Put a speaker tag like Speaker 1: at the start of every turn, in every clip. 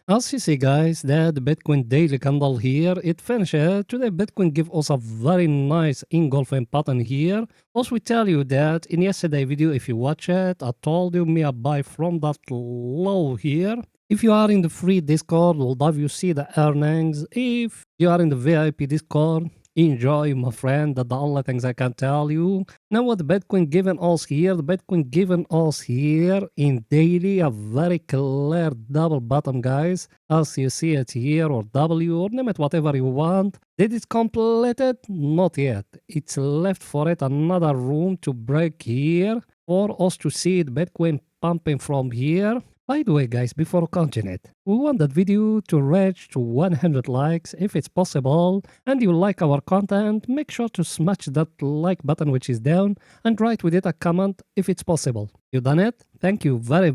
Speaker 1: As you see guys, that the Bitcoin daily candle here, it finished. Today Bitcoin give us a very nice engulfing pattern here. Also we tell you that in yesterday video, if you watch it, I told you me I buy from that low here. If you are in the free Discord, will love you see the earnings. If you are in the VIP Discord, enjoy my friend. That's the only things I can tell you. Now what the Bitcoin given us here, the Bitcoin given us here in daily a very clear double bottom guys, as you see it here, or W, or name it whatever you want. Did it completed? Not yet. It's left for it another room to break here for us to see the Bitcoin pumping from here. By the way guys, before continuing it, we want that video to reach to 100 likes if it's possible, and you like our content, make sure to smash that like button which is down and write with it a comment if it's possible. You done it? Thank you very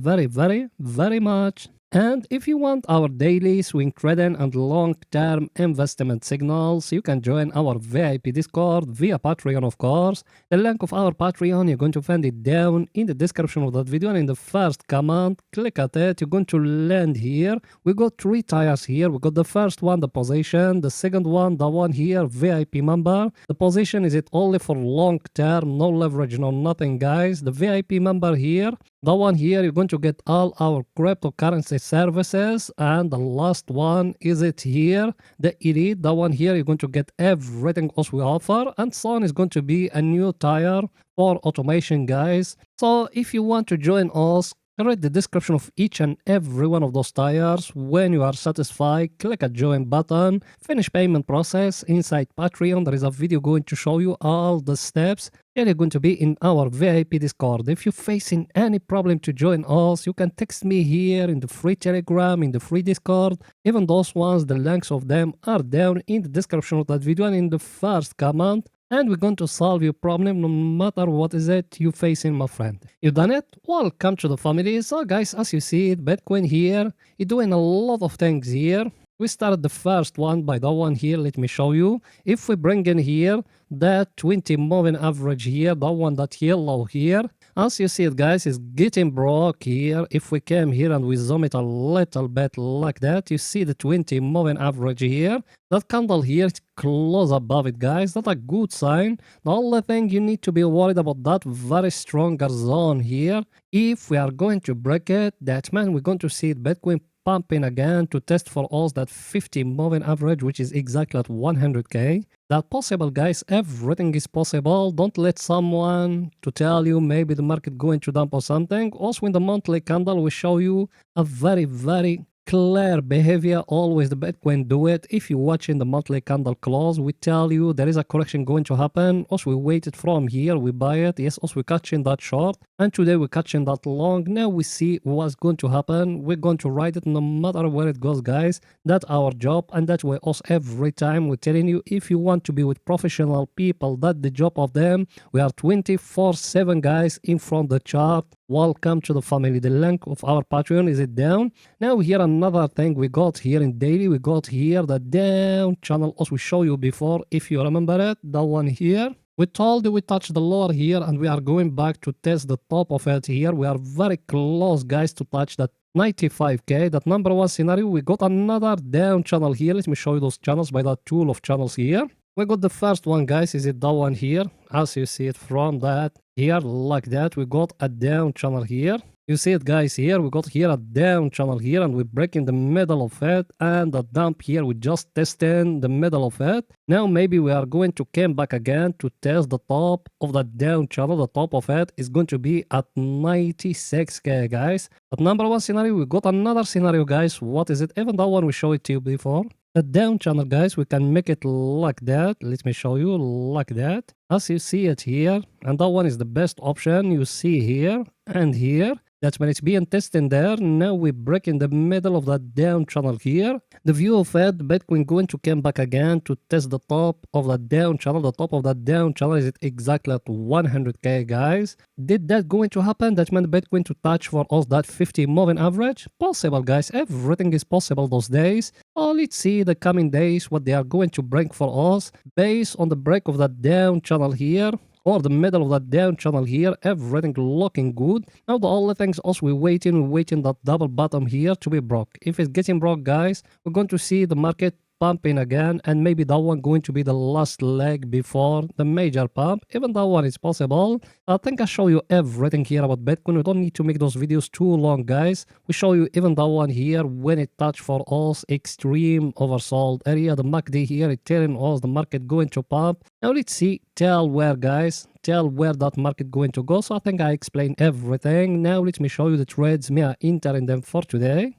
Speaker 1: much. And if you want our daily swing trading and long-term investment signals, you can join our VIP Discord via Patreon, of course. The link of our Patreon, you're going to find it down in the description of that video and in the first comment. Click at it, you're going to land here. We got 3 tiers here. We got the first one, the position. The second one, the one here, VIP member. The position is it only for long-term, no leverage, no nothing, guys. The VIP member here. The one here, you're going to get all our cryptocurrency services, and the last one is it here, the elite. The one here, you're going to get everything else we offer, and so on is going to be a new tier for automation, guys. So if you want to join us, read the description of each and every one of those tiers. When you are satisfied, click a join button, finish payment process. Inside Patreon, there is a video going to show you all the steps. And you're going to be in our VIP Discord. If you're facing any problem to join us, you can text me here in the free Telegram, in the free Discord. Even those ones, the links of them are down in the description of that video and in the first comment. And we're going to solve your problem no matter what is it you facing, my friend. You done it? Welcome to the family. So guys, as you see it, Bitcoin here, it's doing a lot of things here. We started the first one by the one here. Let me show you. If we bring in here that 20 moving average here, the one that yellow here, as you see it guys, is getting broke here. If we came here and we zoom it a little bit like that, you see the 20 moving average here. That candle here is close above it, guys. That's a good sign. The only thing you need to be worried about that very stronger zone here. If we are going to break it, that means we're going to see Bitcoin pumping again to test for us that 50 moving average, which is exactly at 100k. That possible, guys. Everything is possible. Don't let someone to tell you maybe the market going to dump or something. Also in the monthly candle we show you a very clear behavior. Always the Bitcoin do it. If you watch in the monthly candle close, we tell you there is a correction going to happen. Also we waited from here, we buy it. Yes, also we catching that short, and today we catching that long. Now we see what's going to happen. We're going to ride it no matter where it goes, guys. That's our job, and that's why us every time we're telling you, if you want to be with professional people, that's the job of them. We are 24/7 guys in front of the chart. Welcome to the family. The link of our Patreon is it down. Now here another thing we got here in daily, we got here the down channel as we show you before, if you remember it, that one here. We told you we touched the lower here and we are going back to test the top of it here. We are very close guys to touch that 95k, that number one scenario. We got another down channel here. Let me show you those channels by that tool of channels here. We got the first one guys, is it that one here? As you see it from that here like that, we got a down channel here. You see it guys here, we got here a down channel here, and we break in the middle of it, and the dump here, we just testing the middle of it. Now maybe we are going to come back again to test the top of the down channel. The top of it is going to be at 96k guys. At number one scenario, we got another scenario guys. What is it? Even that one we showed it to you before. The down channel guys, we can make it like that. Let me show you like that. As you see it here, and that one is the best option. You see here and here. That's when it's being tested there. Now we break in the middle of that down channel here. The view of it, Bitcoin going to come back again to test the top of that down channel. The top of that down channel is it exactly at 100k guys. Did that going to happen? That meant Bitcoin to touch for us that 50 moving average? Possible guys, everything is possible those days. Oh, let's see the coming days what they are going to bring for us based on the break of that down channel here. or the middle of that down channel here, everything looking good. Now the only things also we're waiting that double bottom here to be broke. If it's getting broke, guys, we're going to see the market pumping again, and maybe that one going to be the last leg before the major pump. Even that one is possible. I think I show you everything here about Bitcoin. We don't need to make those videos too long, guys. We show you even that one here when it touch for us extreme oversold area. The MACD here is telling us the market going to pump. Now let's see, tell where, guys, tell where that market going to go. So I think I explained everything. Now let me show you the trades me are entering them for today.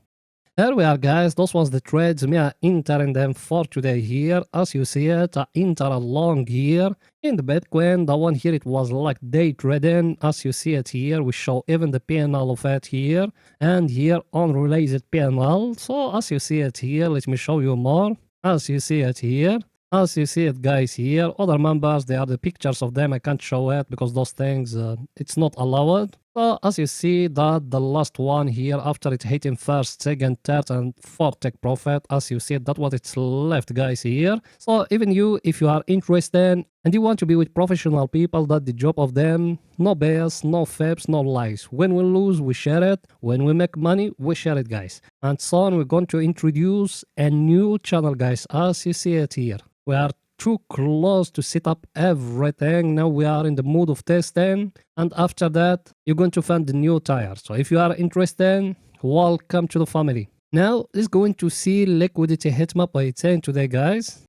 Speaker 1: Here we are, guys. Those was the trades me are entering them for today here. As you see it, I enter along here in the Bitcoin. The one here, it was like day trading. As you see it here, we show even the PNL of it here and here unrelated PNL. So as you see it here, let me show you more. As you see it here. As you see it, guys, here, other members, they are the pictures of them. I can't show it because those things, it's not allowed. So as you see that the last one here, after it hitting first, second, third, and fourth take profit, as you see, that's what it's left, guys, here. So even you, if you are interested and you want to be with professional people, that the job of them, no bias, no fibs, no lies. When we lose, we share it. When we make money, we share it, guys. And so on, we're going to introduce a new channel, guys, as you see it here. We are too close to set up everything. Now we are in the mood of testing, and after that you're going to find the new tire. So if you are interested, welcome to the family. Now let's go into see liquidity heatmap by 10 today, guys.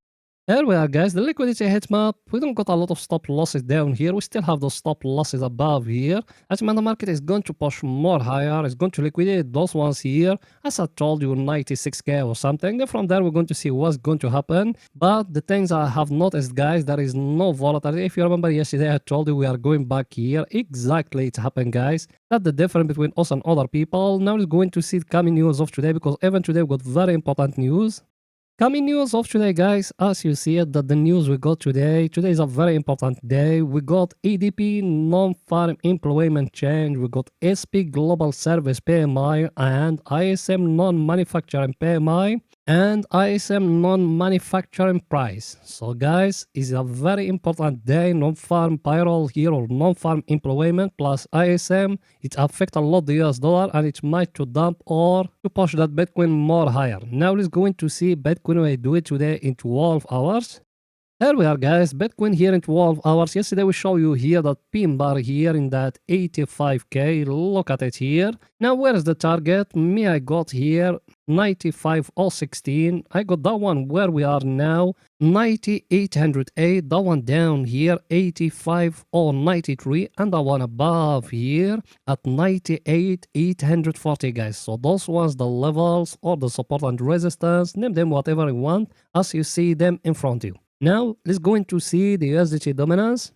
Speaker 1: Here we are, guys, the liquidity heatmap. We don't got a lot of stop losses down here. We still have those stop losses above here. As the market is going to push more higher, it's going to liquidate those ones here. As I told you, 96k or something. Then from there, we're going to see what's going to happen. But the things I have noticed, guys, there is no volatility. If you remember yesterday, I told you we are going back here. Exactly, it happened, guys. That's the difference between us and other people. Now we're going to see the coming news of today, because even today we got very important news. Coming news of today, guys, as you see it, that the news we got today is a very important day. We got ADP non-farm employment change, we got SP global service PMI, and ISM non-manufacturing PMI, and ISM non-manufacturing price. So guys, it's a very important day. Non-farm payroll here, or non-farm employment plus ISM, it affects a lot the US dollar, and it might to dump or to push that Bitcoin more higher. Now let's go into see Bitcoin will do it today in 12 hours. Here we are, guys, Bitcoin here in 12 hours. Yesterday we show you here that pin bar here in that 85k. Look at it here. Now where is the target? Me, I got here 95,016. I got that one where we are now 9808. That one down here 85,093, and that one above here at 98,840, guys. So those ones the levels or the support and resistance, name them whatever you want as you see them in front of you. Now, let's go into see the USDT dominance.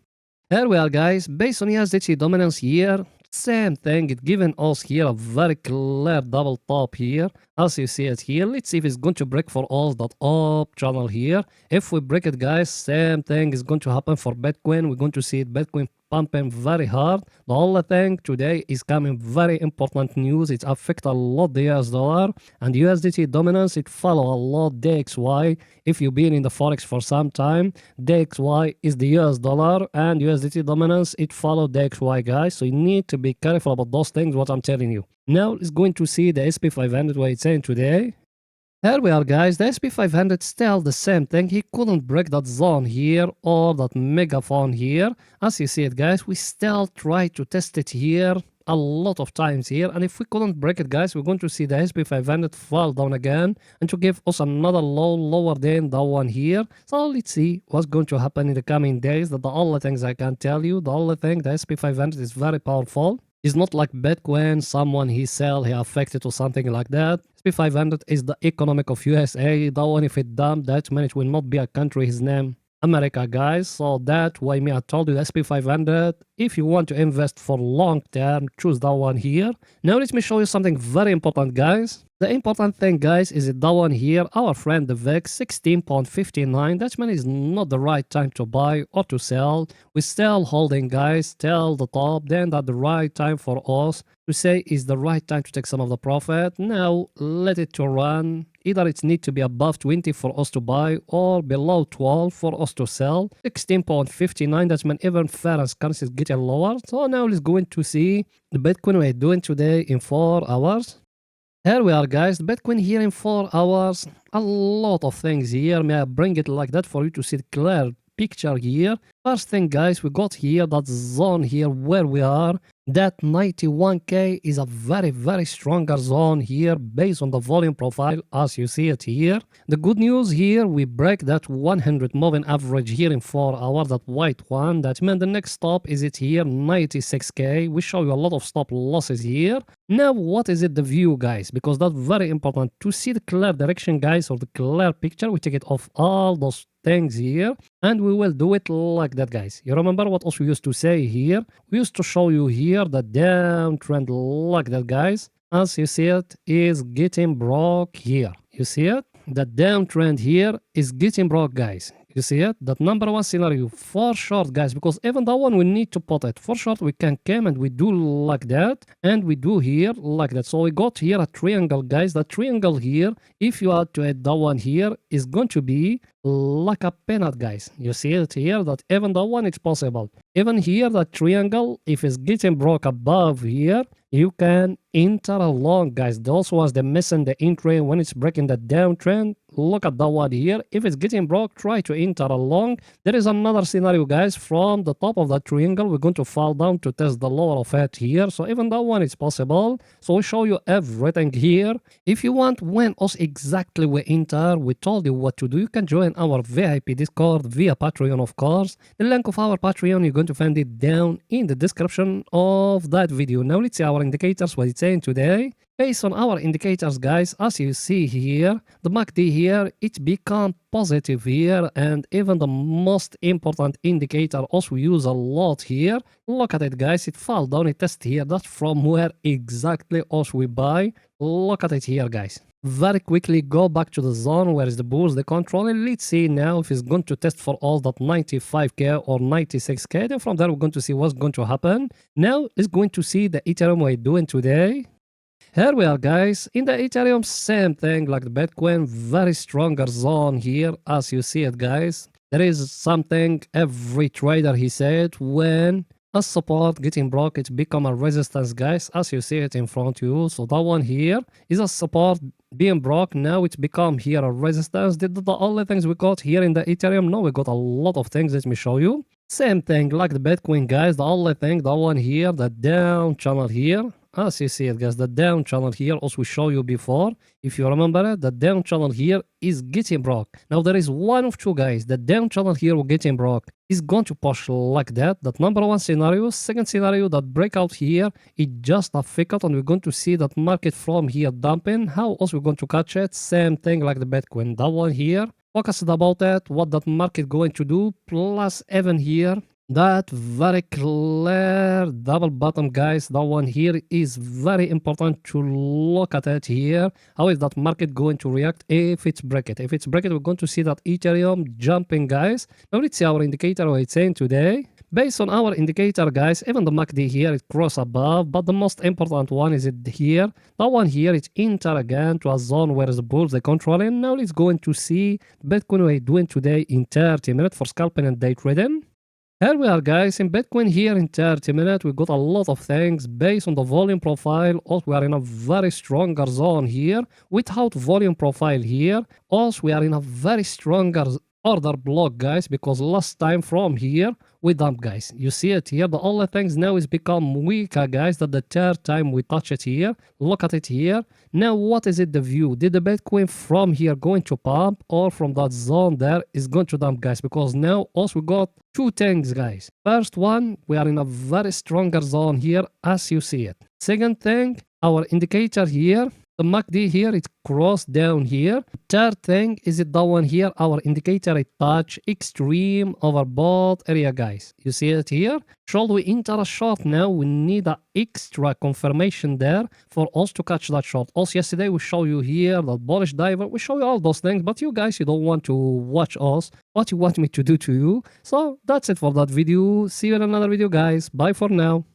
Speaker 1: Here we are, guys. Based on USDT dominance here, same thing. It's giving us here a very clear double top here. As you see it here, let's see if it's going to break for us that up channel here. If we break it, guys, same thing is going to happen for Bitcoin. We're going to see it Bitcoin pumping very hard. The only thing today is coming very important news. It affects a lot the US dollar, and USDT dominance, it follow a lot DXY. If you've been in the Forex for some time, DXY is the US dollar, and USDT dominance, it follow DXY, guys. So you need to be careful about those things, what I'm telling you. Now let's going to see the SP500 what it's saying today. Here we are, guys. The SP500 still the same thing. He couldn't break that zone here or that megaphone here. As you see it, guys, we still try to test it here a lot of times here, and if we couldn't break it, guys, we're going to see the SP500 fall down again and to give us another low lower than that one here. So let's see what's going to happen in the coming days. That the only things I can tell you, the only thing, the SP500 is very powerful. It's not like Bitcoin, someone he sell, he affected or something like that. SP500 is the economic of USA. That one, if it dump, that means it will not be a country, his name America, guys. So that's why me I told you the SP500, if you want to invest for long term, choose that one here. Now let me show you something very important, guys. The important thing, guys, is that one here, our friend the VIX 16.59. That means it's not the right time to buy or to sell. We're still holding, guys, till the top. Then that's the right time for us to say is the right time to take some of the profit. Now let it to run. Either it needs to be above 20 for us to buy or below 12 for us to sell. 16.59, that means even Ferrous currency is getting lower. So now let's go into see the Bitcoin we're doing today in 4 hours. Here we are, guys. Bitcoin here in 4 hours. A lot of things here. May I bring it like that for you to see the clear picture here? First thing, guys, we got here that zone here where we are. That 91k is a very stronger zone here based on the volume profile as you see it here. The good news here, we break that 100 moving average here in 4 hours, that white one. That means the next stop is it here, 96k. We show you a lot of stop losses here. Now what is it the view, guys? Because that's very important to see the clear direction, guys, or the clear picture. We take it off all those things here and we will do it like that, guys. You remember what else we used to say here? We used to show you here the downtrend like that, guys. As you see it is getting broke here. You see it? The downtrend here is getting broke, guys. You see it? That number one scenario for short, guys, because even that one we need to put it for short. We can come and we do like that and we do here like that. So we got here a triangle, guys. The triangle here, if you add to it that one here, is going to be like a peanut, guys. You see it here that even that one is possible. Even here the triangle, if it's getting broke above here, you can enter along, guys. Those ones they're missing the entry when it's breaking the downtrend. Look at that one here. If it's getting broke, try to enter along. There is another scenario, guys. From the top of that triangle, we're going to fall down to test the lower of it here. So even that one is possible. So we show you everything here. If you want when us exactly we enter, we told you what to do. You can join our VIP Discord via Patreon, of course. The link of our Patreon, you're going to find it down in the description of that video. Now let's see our indicators, what it's saying today. Based on our indicators, guys, as you see here, the MACD here, it become positive here, and even the most important indicator also we use a lot here. Look at it, guys, it fall down, it test here. That's from where exactly also we buy. Look at it here, guys. Very quickly go back to the zone where is the bulls they control, and let's see now if it's going to test for all that 95k or 96k. Then from there we're going to see what's going to happen. Now it's going to see the Ethereum we're doing today. Here we are, guys. In the Ethereum, same thing like the Bitcoin, very stronger zone here as you see it, guys. There is something every trader he said when a support getting broke, it become a resistance, guys, as you see it in front of you. So that one here is a support being broke. Now it's become here a resistance. The only things we got here in the Ethereum, no, we got a lot of things. Let me show you. Same thing like the Bitcoin, guys. The only thing, that one here, the down channel here. As you see it, guys, the down channel here also we show you before. If you remember it, the down channel here is getting broke. Now there is one of two, guys. The down channel here will getting broke. Is going to push like that. That number one scenario. Second scenario, that breakout here, it just a fake out, and we're going to see that market from here dumping. How also we're going to catch it? Same thing like the Bitcoin. That one here. Focused about it, what that market going to do, plus even here. That very clear double bottom, guys. That one here is very important to look at it here. How is that market going to react if it's break it? If it's break it, we're going to see that Ethereum jumping, guys. Now let's see our indicator what it's saying today. Based on our indicator, guys, even the MACD here it cross above, but the most important one is it here. That one here it enter again to a zone where the bulls they controlling. Now let's go into see Bitcoin we're doing today in 30 minutes for scalping and day trading. Here we are, guys. In Bitcoin here in 30 minutes, we got a lot of things based on the volume profile. Also, we are in a very stronger zone here without volume profile here. Also, we are in a very stronger order block, guys, because last time from here we dump, guys. You see it here. The only things now is become weaker, guys. That the third time we touch it here. Look at it here. Now what is it the view? Did the Bitcoin from here going to pump, or from that zone there is going to dump, guys? Because now also we got two things, guys. First one, we are in a very stronger zone here as you see it. Second thing, our indicator here The MACD here, it crossed down here. Third thing is it the one here, our indicator, it touch extreme overbought area, guys. You see it here? Should we enter a short now? We need an extra confirmation there for us to catch that short. Also, yesterday we show you here the bullish diver. We show you all those things, but you guys, you don't want to watch us. What you want me to do to you. So that's it for that video. See you in another video, guys. Bye for now.